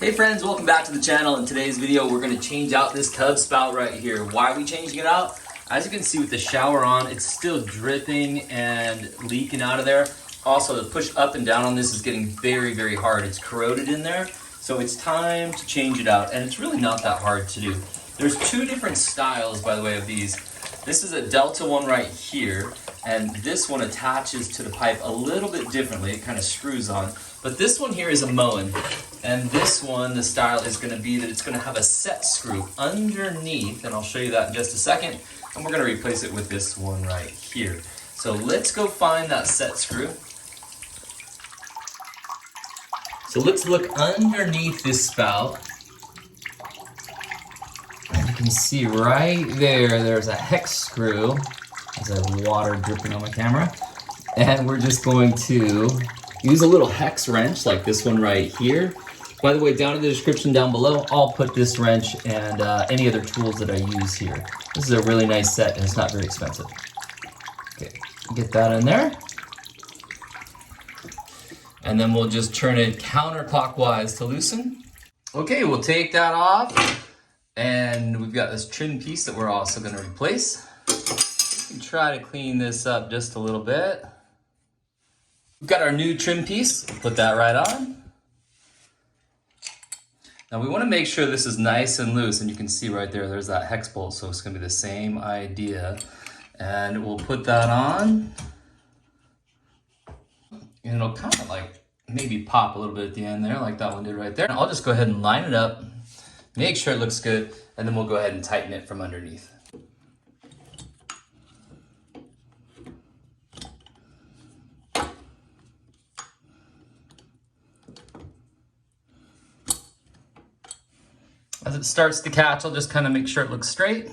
Hey friends, welcome back to the channel. In today's video, we're going to change out this tub spout right here. Why are we changing it out? As you can see with the shower on, it's still dripping and leaking out of there. Also, the push up and down on this is getting very, very hard. It's corroded in there, so it's time to change it out, and it's really not that hard to do. There's two different styles, by the way, of these. This is a Delta one right here, and this one attaches to the pipe a little bit differently. It kind of screws on. But this one here is a Moen, and this one, the style is going to be that it's going to have a set screw underneath, and I'll show you that in just a second, and we're going to replace it with this one right here. So let's go find that set screw. So let's look underneath this spout. And you can see right there, there's a hex screw. There's water dripping on my camera. And we're just going to use a little hex wrench like this one right here. By the way, down in the description down below, I'll put this wrench and any other tools that I use here. This is a really nice set and it's not very expensive. Okay, get that in there. And then we'll just turn it counterclockwise to loosen. Okay, we'll take that off. And we've got this trim piece that we're also going to replace. We can try to clean this up just a little bit. We've got our new trim piece. Put that right on. Now we want to make sure this is nice and loose, and you can see right there, there's that hex bolt, so it's going to be the same idea. And we'll put that on. And it'll kind of like maybe pop a little bit at the end there, like that one did right there. And I'll just go ahead and line it up, make sure it looks good, and then we'll go ahead and tighten it from underneath. As it starts to catch, I'll just kind of make sure it looks straight.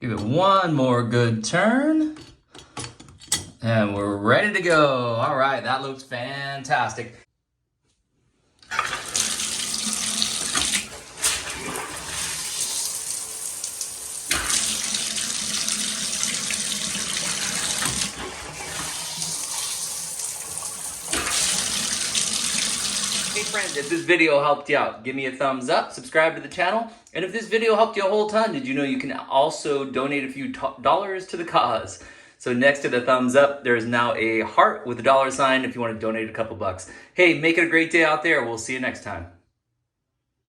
Give it one more good turn. And we're ready to go. All right, that looks fantastic. Hey friends, if this video helped you out, give me a thumbs up, subscribe to the channel, and if this video helped you a whole ton, did you know you can also donate a few dollars to the cause? So next to the thumbs up, there is now a heart with a $sign if you want to donate a couple bucks. Hey, make it a great day out there. We'll see you next time.